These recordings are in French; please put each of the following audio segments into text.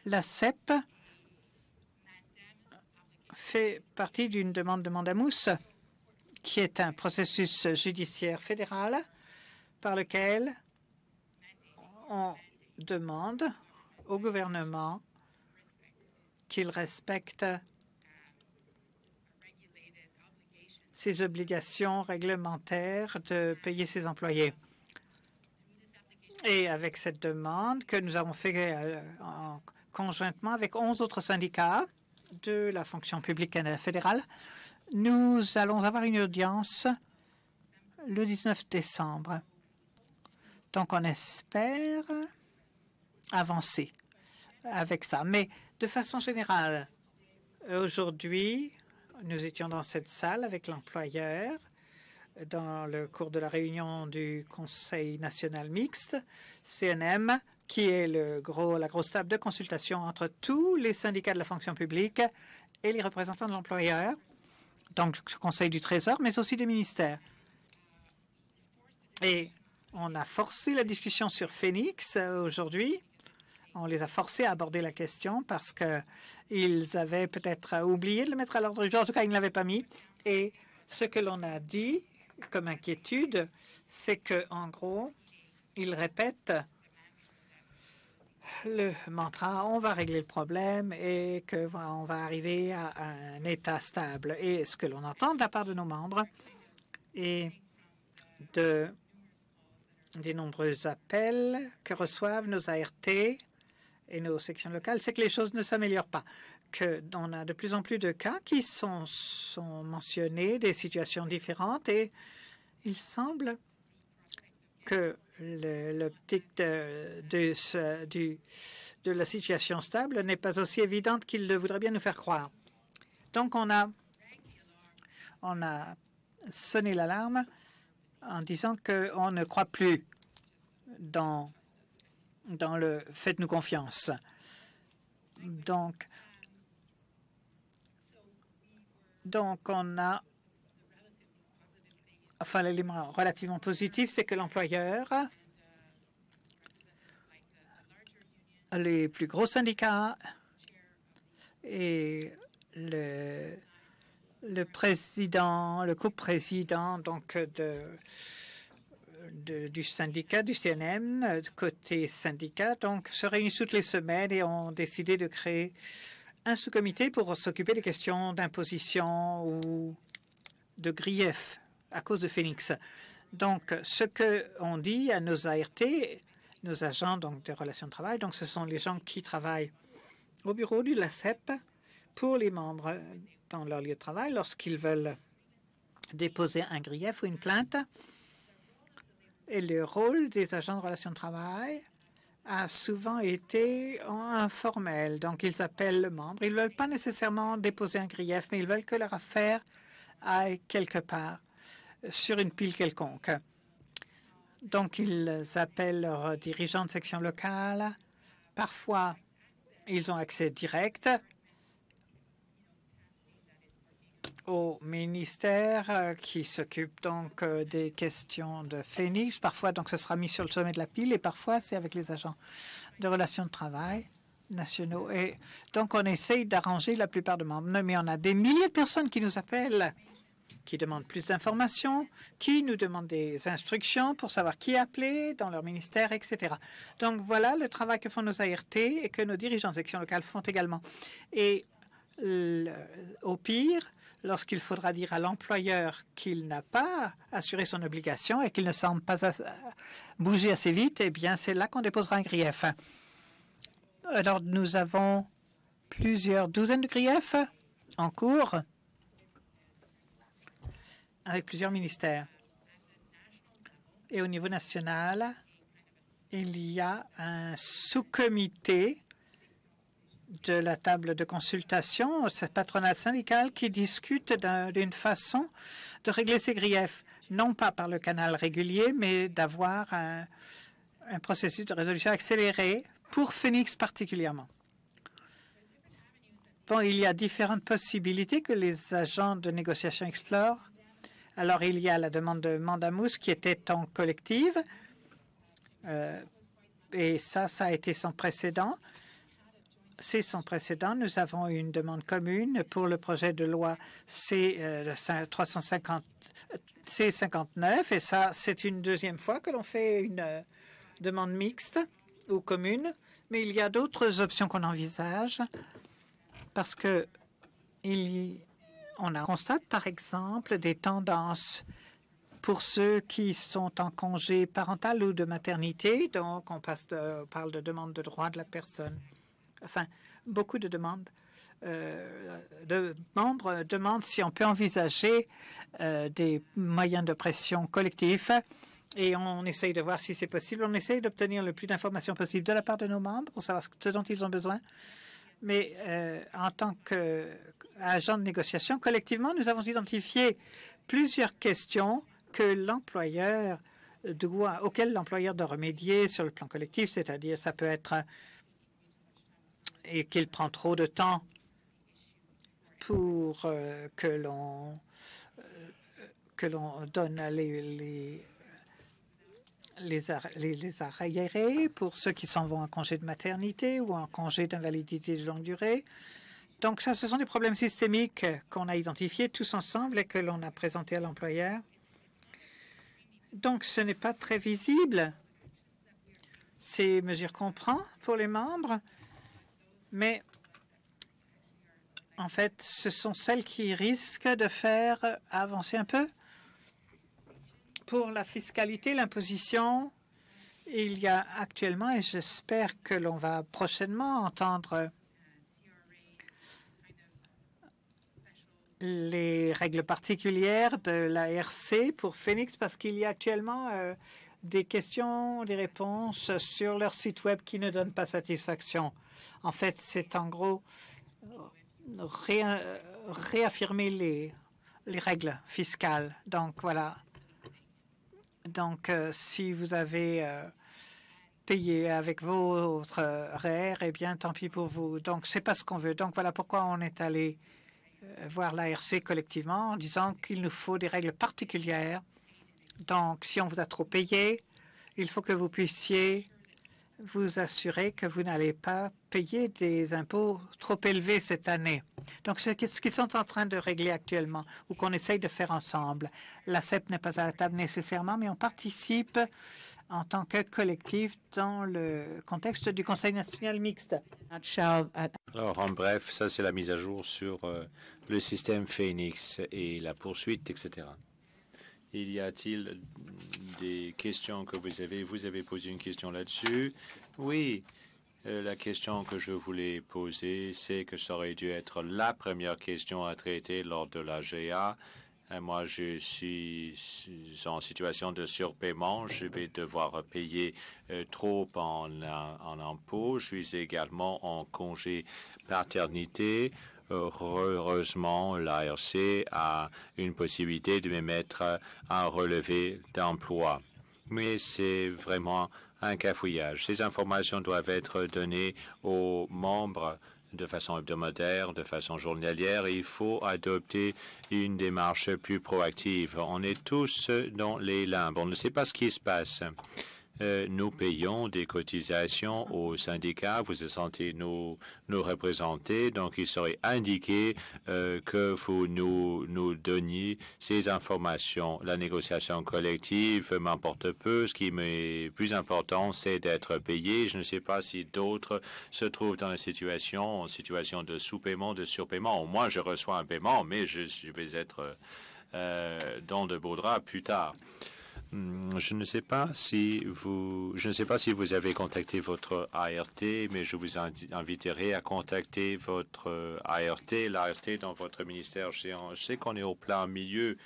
La CEP fait partie d'une demande de mandamus qui est un processus judiciaire fédéral par lequel on demande au gouvernement qu'il respecte ses obligations réglementaires de payer ses employés. Et avec cette demande que nous avons fait conjointement avec 11 autres syndicats de la fonction publique fédérale, nous allons avoir une audience le 19 décembre. Donc, on espère avancer avec ça. Mais de façon générale, aujourd'hui, nous étions dans cette salle avec l'employeur dans le cours de la réunion du Conseil national mixte, CNM, qui est la grosse table de consultation entre tous les syndicats de la fonction publique et les représentants de l'employeur, donc le Conseil du Trésor, mais aussi des ministères. Et on a forcé la discussion sur Phoenix aujourd'hui. On les a forcés à aborder la question parce qu'ils avaient peut-être oublié de le mettre à l'ordre du jour. En tout cas, ils ne l'avaient pas mis. Et ce que l'on a dit comme inquiétude, c'est qu'en gros, ils répètent le mantra « on va régler le problème » et qu'on va arriver à un état stable. Et ce que l'on entend de la part de nos membres et des nombreux appels que reçoivent nos ART et nos sections locales, c'est que les choses ne s'améliorent pas, qu'on a de plus en plus de cas qui sont mentionnés, des situations différentes, et il semble que l'optique de la situation stable n'est pas aussi évidente qu'il le voudrait bien nous faire croire. Donc, on a sonné l'alarme en disant qu'on ne croit plus dans le « faites-nous confiance ». Donc, on a, enfin, l'élément relativement positif, c'est que l'employeur, les plus gros syndicats et le président, le coprésident donc du syndicat, du CNM, côté syndicat, donc se réunissent toutes les semaines et ont décidé de créer un sous-comité pour s'occuper des questions d'imposition ou de grief à cause de Phoenix. Donc, ce qu'on dit à nos ART, nos agents donc de relations de travail, donc ce sont les gens qui travaillent au bureau de la CEP pour les membres dans leur lieu de travail lorsqu'ils veulent déposer un grief ou une plainte. Et le rôle des agents de relations de travail a souvent été informel. Donc, ils appellent le membre. Ils ne veulent pas nécessairement déposer un grief, mais ils veulent que leur affaire aille quelque part sur une pile quelconque. Donc, ils appellent leurs dirigeants de section locale. Parfois, ils ont accès direct au ministère qui s'occupe donc des questions de Phoenix. Parfois, donc, ce sera mis sur le sommet de la pile et parfois, c'est avec les agents de relations de travail nationaux. Et donc, on essaye d'arranger la plupart des membres. Mais on a des milliers de personnes qui nous appellent, qui demandent plus d'informations, qui nous demandent des instructions pour savoir qui appeler dans leur ministère, etc. Donc, voilà le travail que font nos ART et que nos dirigeants de section locale font également. Et au pire, lorsqu'il faudra dire à l'employeur qu'il n'a pas assuré son obligation et qu'il ne semble pas bouger assez vite, eh bien, c'est là qu'on déposera un grief. Alors, nous avons plusieurs douzaines de griefs en cours avec plusieurs ministères. Et au niveau national, il y a un sous-comité de la table de consultation, cette patronale syndicale qui discute d'une façon de régler ces griefs, non pas par le canal régulier, mais d'avoir un processus de résolution accéléré pour Phoenix particulièrement. Bon, il y a différentes possibilités que les agents de négociation explorent. Alors, il y a la demande de mandamus qui était en collective, et ça a été sans précédent. C'est sans précédent. Nous avons une demande commune pour le projet de loi C-359 et ça, c'est une deuxième fois que l'on fait une demande mixte ou commune. Mais il y a d'autres options qu'on envisage parce que on constate par exemple des tendances pour ceux qui sont en congé parental ou de maternité. Donc, on parle de demande de droit de la personne. Enfin, beaucoup de demandes. De membres demandent si on peut envisager des moyens de pression collectifs et on essaye de voir si c'est possible. On essaye d'obtenir le plus d'informations possible de la part de nos membres pour savoir ce dont ils ont besoin. Mais en tant qu'agent de négociation, collectivement, nous avons identifié plusieurs questions que auxquelles l'employeur doit remédier sur le plan collectif, c'est-à-dire ça peut être et qu'il prend trop de temps pour que l'on donne les arriérés pour ceux qui s'en vont en congé de maternité ou en congé d'invalidité de longue durée. Donc ça, ce sont des problèmes systémiques qu'on a identifiés tous ensemble et que l'on a présentés à l'employeur. Donc ce n'est pas très visible, ces mesures qu'on prend pour les membres, mais en fait, ce sont celles qui risquent de faire avancer un peu. Pour la fiscalité, l'imposition, il y a actuellement, et j'espère que l'on va prochainement entendre les règles particulières de l'ARC pour Phoenix, parce qu'il y a actuellement des questions, des réponses sur leur site web qui ne donnent pas satisfaction. En fait, c'est en gros réaffirmer les règles fiscales. Donc, voilà. Donc, si vous avez payé avec votre REER, eh bien, tant pis pour vous. Donc, c'est pas ce qu'on veut. Donc, voilà pourquoi on est allé voir l'ARC collectivement en disant qu'il nous faut des règles particulières. Donc, si on vous a trop payé, il faut que vous puissiez vous assurer que vous n'allez pas payer des impôts trop élevés cette année. Donc, c'est ce qu'ils sont en train de régler actuellement ou qu'on essaye de faire ensemble. La CEP n'est pas à la table nécessairement, mais on participe en tant que collectif dans le contexte du Conseil national mixte. Alors, en bref, ça, c'est la mise à jour sur le système Phoenix et la poursuite, etc. Il y a-t-il des questions que vous avez? Vous avez posé une question là-dessus. Oui, la question que je voulais poser, c'est que ça aurait dû être la première question à traiter lors de la GA. Moi, je suis en situation de surpaiement. Je vais devoir payer trop en impôts. Je suis également en congé paternité. Heureusement, l'ARC a une possibilité de me mettre un relevé d'emploi. Mais c'est vraiment un cafouillage. Ces informations doivent être données aux membres de façon hebdomadaire, de façon journalière. Il faut adopter une démarche plus proactive. On est tous dans les limbes. On ne sait pas ce qui se passe. Nous payons des cotisations aux syndicats. Vous êtes censés nous représenter. Donc, il serait indiqué que vous nous donniez ces informations. La négociation collective m'importe peu. Ce qui est plus important, c'est d'être payé. Je ne sais pas si d'autres se trouvent dans une situation de sous-paiement, de surpaiement. Moi, je reçois un paiement, mais je vais être dans de beaux draps plus tard. Je ne sais pas si vous avez contacté votre ART, mais je vous inviterai à contacter votre ART, l'ART dans votre ministère. Je sais qu'on est au plein milieu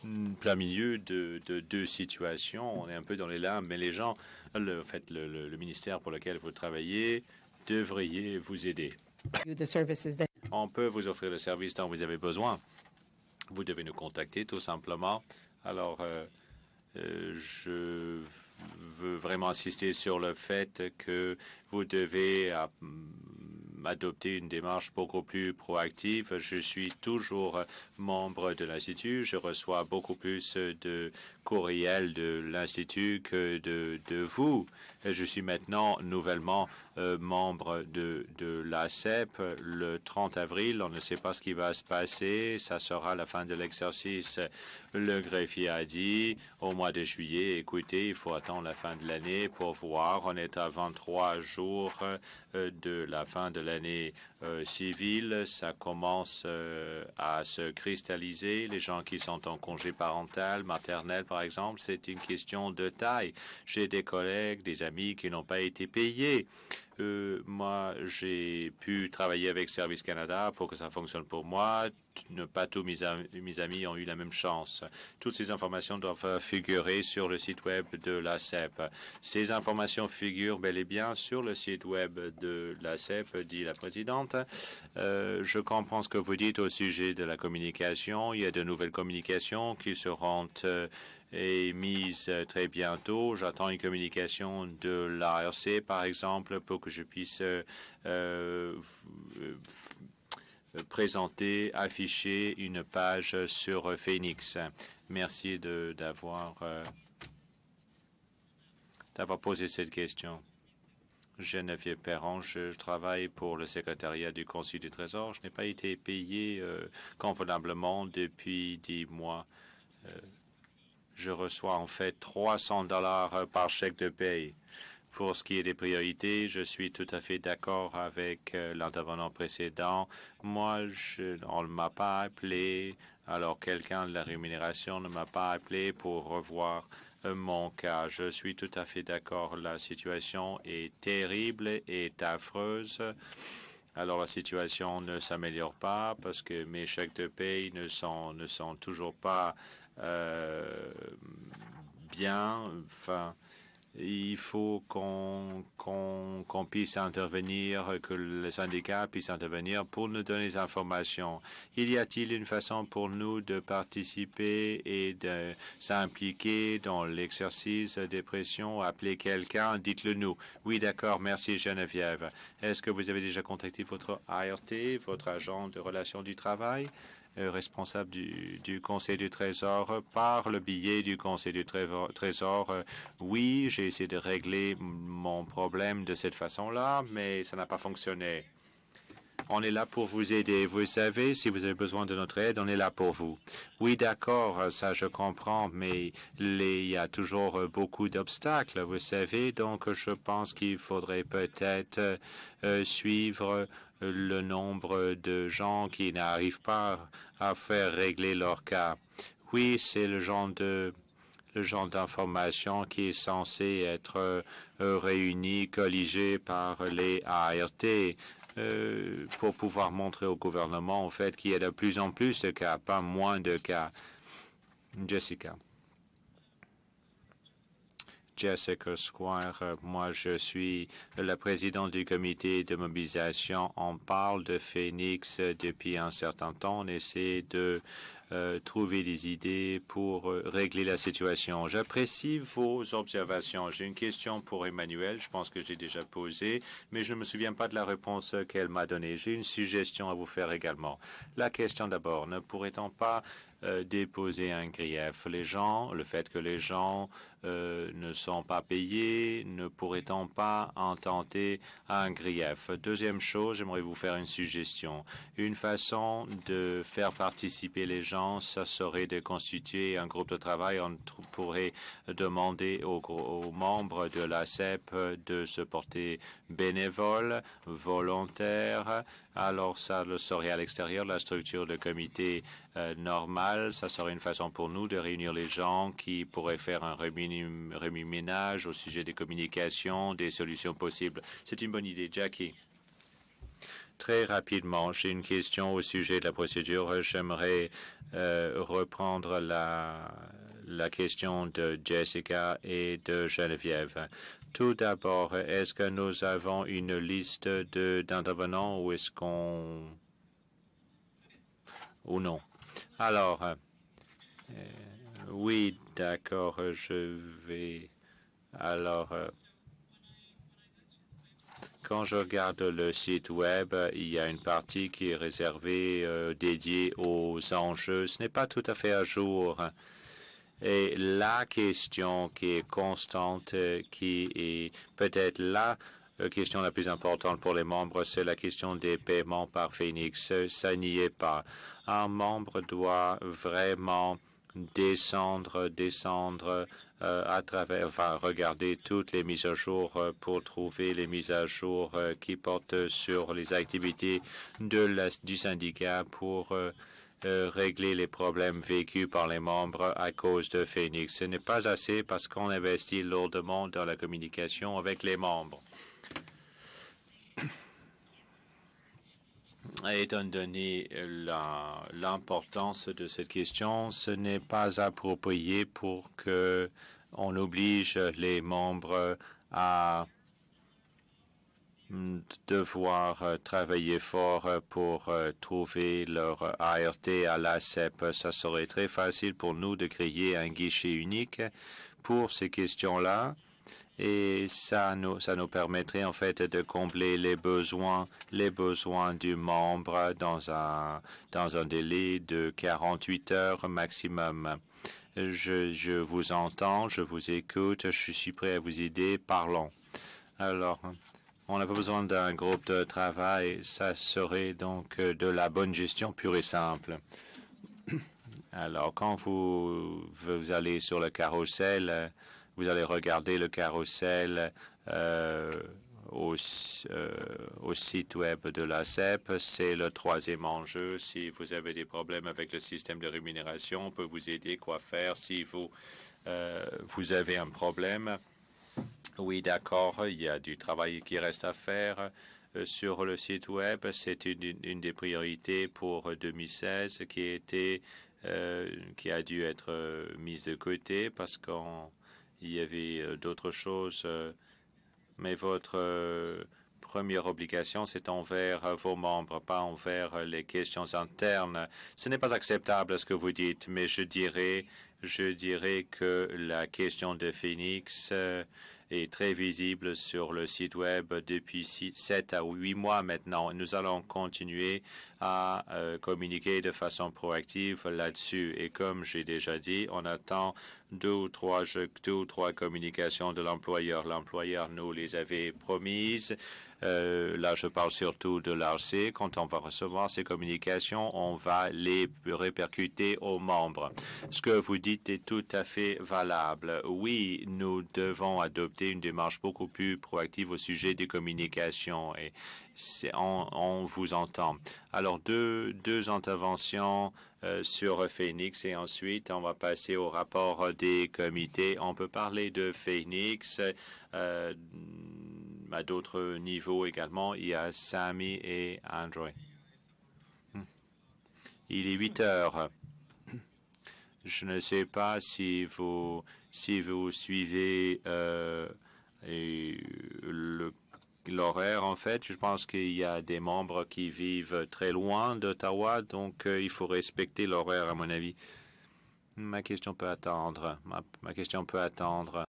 de deux situations. On est un peu dans les limbes, mais les gens, le ministère pour lequel vous travaillez, devriez vous aider. On peut vous offrir le service dont vous avez besoin. Vous devez nous contacter tout simplement. Alors, je veux vraiment insister sur le fait que vous devez adopter une démarche beaucoup plus proactive. Je suis toujours membre de l'Institut. Je reçois beaucoup plus de courriels de l'Institut que de vous. Je suis maintenant nouvellement membre de l'ACEP. Le 30 avril, on ne sait pas ce qui va se passer. Ça sera la fin de l'exercice. Le greffier a dit au mois de juillet, écoutez, il faut attendre la fin de l'année pour voir. On est à 23 jours de la fin de l'année civile. Ça commence à se cristalliser. Les gens qui sont en congé parental, maternel, par exemple, c'est une question de taille. J'ai des collègues, des amis qui n'ont pas été payés. Moi, j'ai pu travailler avec Service Canada pour que ça fonctionne pour moi. Pas tous mes amis ont eu la même chance. Toutes ces informations doivent figurer sur le site web de l'ACEP. Ces informations figurent bel et bien sur le site web de l'ACEP, dit la présidente. Je comprends ce que vous dites au sujet de la communication. Il y a de nouvelles communications qui seront mise très bientôt. J'attends une communication de l'ARC, par exemple, pour que je puisse présenter, afficher une page sur Phoenix. Merci d'avoir posé cette question. Geneviève Perron, je travaille pour le secrétariat du Conseil du Trésor. Je n'ai pas été payé convenablement depuis 10 mois. Je reçois en fait $300 par chèque de paye. Pour ce qui est des priorités, je suis tout à fait d'accord avec l'intervenant précédent. Moi, on ne m'a pas appelé, alors quelqu'un de la rémunération ne m'a pas appelé pour revoir mon cas. Je suis tout à fait d'accord. La situation est terrible et affreuse. Alors, la situation ne s'améliore pas parce que mes chèques de paye ne sont toujours pas bien. Enfin, il faut qu'on puisse intervenir, que le syndicat puisse intervenir pour nous donner des informations. Y a-t-il une façon pour nous de participer et de s'impliquer dans l'exercice des pressions? Appeler quelqu'un, dites-le nous. Oui, d'accord, merci Geneviève. Est-ce que vous avez déjà contacté votre ART, votre agent de relations du travail? Responsable du Conseil du Trésor par le biais du Conseil du Trésor. Oui, j'ai essayé de régler mon problème de cette façon-là, mais ça n'a pas fonctionné. On est là pour vous aider. Vous savez, si vous avez besoin de notre aide, on est là pour vous. Oui, d'accord, ça je comprends, mais il y a toujours beaucoup d'obstacles, vous savez. Donc, je pense qu'il faudrait peut-être suivre le nombre de gens qui n'arrivent pas à faire régler leur cas. Oui, c'est le genre d'information qui est censé être réuni, colligé par les ART pour pouvoir montrer au gouvernement, en fait, qu'il y a de plus en plus de cas, pas moins de cas. Jessica. Jessica Squire, moi je suis la présidente du comité de mobilisation. On parle de Phoenix depuis un certain temps. On essaie de trouver des idées pour régler la situation. J'apprécie vos observations. J'ai une question pour Emmanuel. Je pense que j'ai déjà posé, mais je ne me souviens pas de la réponse qu'elle m'a donnée. J'ai une suggestion à vous faire également. La question d'abord, ne pourrait-on pas déposer un grief? Le fait que les gens ne sont pas payés, ne pourrait-on pas intenter un grief? Deuxième chose, j'aimerais vous faire une suggestion. Une façon de faire participer les gens, ça serait de constituer un groupe de travail. On pourrait demander aux membres de l'ACEP de se porter bénévoles, volontaires. Alors, ça le serait à l'extérieur de la structure de comité normale. Ça serait une façon pour nous de réunir les gens qui pourraient faire un remue-ménage au sujet des communications, des solutions possibles. C'est une bonne idée. Jackie. Très rapidement, j'ai une question au sujet de la procédure. J'aimerais reprendre la question de Jessica et de Geneviève. Tout d'abord, est-ce que nous avons une liste d'intervenants ou est-ce qu'on... ou non? Alors, oui, d'accord, je vais... Alors, quand je regarde le site web, il y a une partie qui est réservée, dédiée aux enjeux. Ce n'est pas tout à fait à jour. Et la question qui est constante, qui est peut-être la question la plus importante pour les membres, c'est la question des paiements par Phoenix. Ça n'y est pas. Un membre doit vraiment descendre à travers, enfin, regarder toutes les mises à jour pour trouver les mises à jour qui portent sur les activités du syndicat pour régler les problèmes vécus par les membres à cause de Phoenix. Ce n'est pas assez parce qu'on investit lourdement dans la communication avec les membres. Étant donné l'importance de cette question, ce n'est pas approprié pour que on oblige les membres à devoir travailler fort pour trouver leur ART à l'ACEP. Ça serait très facile pour nous de créer un guichet unique pour ces questions-là. Et ça nous permettrait en fait de combler les besoins du membre dans un délai de 48 heures maximum. Je vous entends, je vous écoute, je suis prêt à vous aider, parlons. Alors, on n'a pas besoin d'un groupe de travail, ça serait donc de la bonne gestion pure et simple. Alors, quand vous allez sur le carrousel, vous allez regarder le carrousel au site web de l'ACEP. C'est le troisième enjeu. Si vous avez des problèmes avec le système de rémunération, on peut vous aider quoi faire si vous avez un problème. Oui, d'accord, il y a du travail qui reste à faire sur le site web. C'est une des priorités pour 2016 qui a dû être mise de côté parce qu'il y avait d'autres choses. Mais votre première obligation, c'est envers vos membres, pas envers les questions internes. Ce n'est pas acceptable ce que vous dites, mais je dirais que la question de Phoenix est très visible sur le site web depuis 7 à 8 mois maintenant. Nous allons continuer à communiquer de façon proactive là-dessus. Et comme j'ai déjà dit, on attend deux ou trois communications de l'employeur. L'employeur nous les avait promises. Là, je parle surtout de l'ARC. Quand on va recevoir ces communications, on va les répercuter aux membres. Ce que vous dites est tout à fait valable. Oui, nous devons adopter une démarche beaucoup plus proactive au sujet des communications et on vous entend. Alors, deux interventions sur Phoenix et ensuite, on va passer au rapport des comités. On peut parler de Phoenix à d'autres niveaux également. Il y a Sami et Andrew. Il est 8 heures. Je ne sais pas si vous suivez l'horaire, en fait. Je pense qu'il y a des membres qui vivent très loin d'Ottawa, donc il faut respecter l'horaire, à mon avis. Ma question peut attendre. Ma question peut attendre.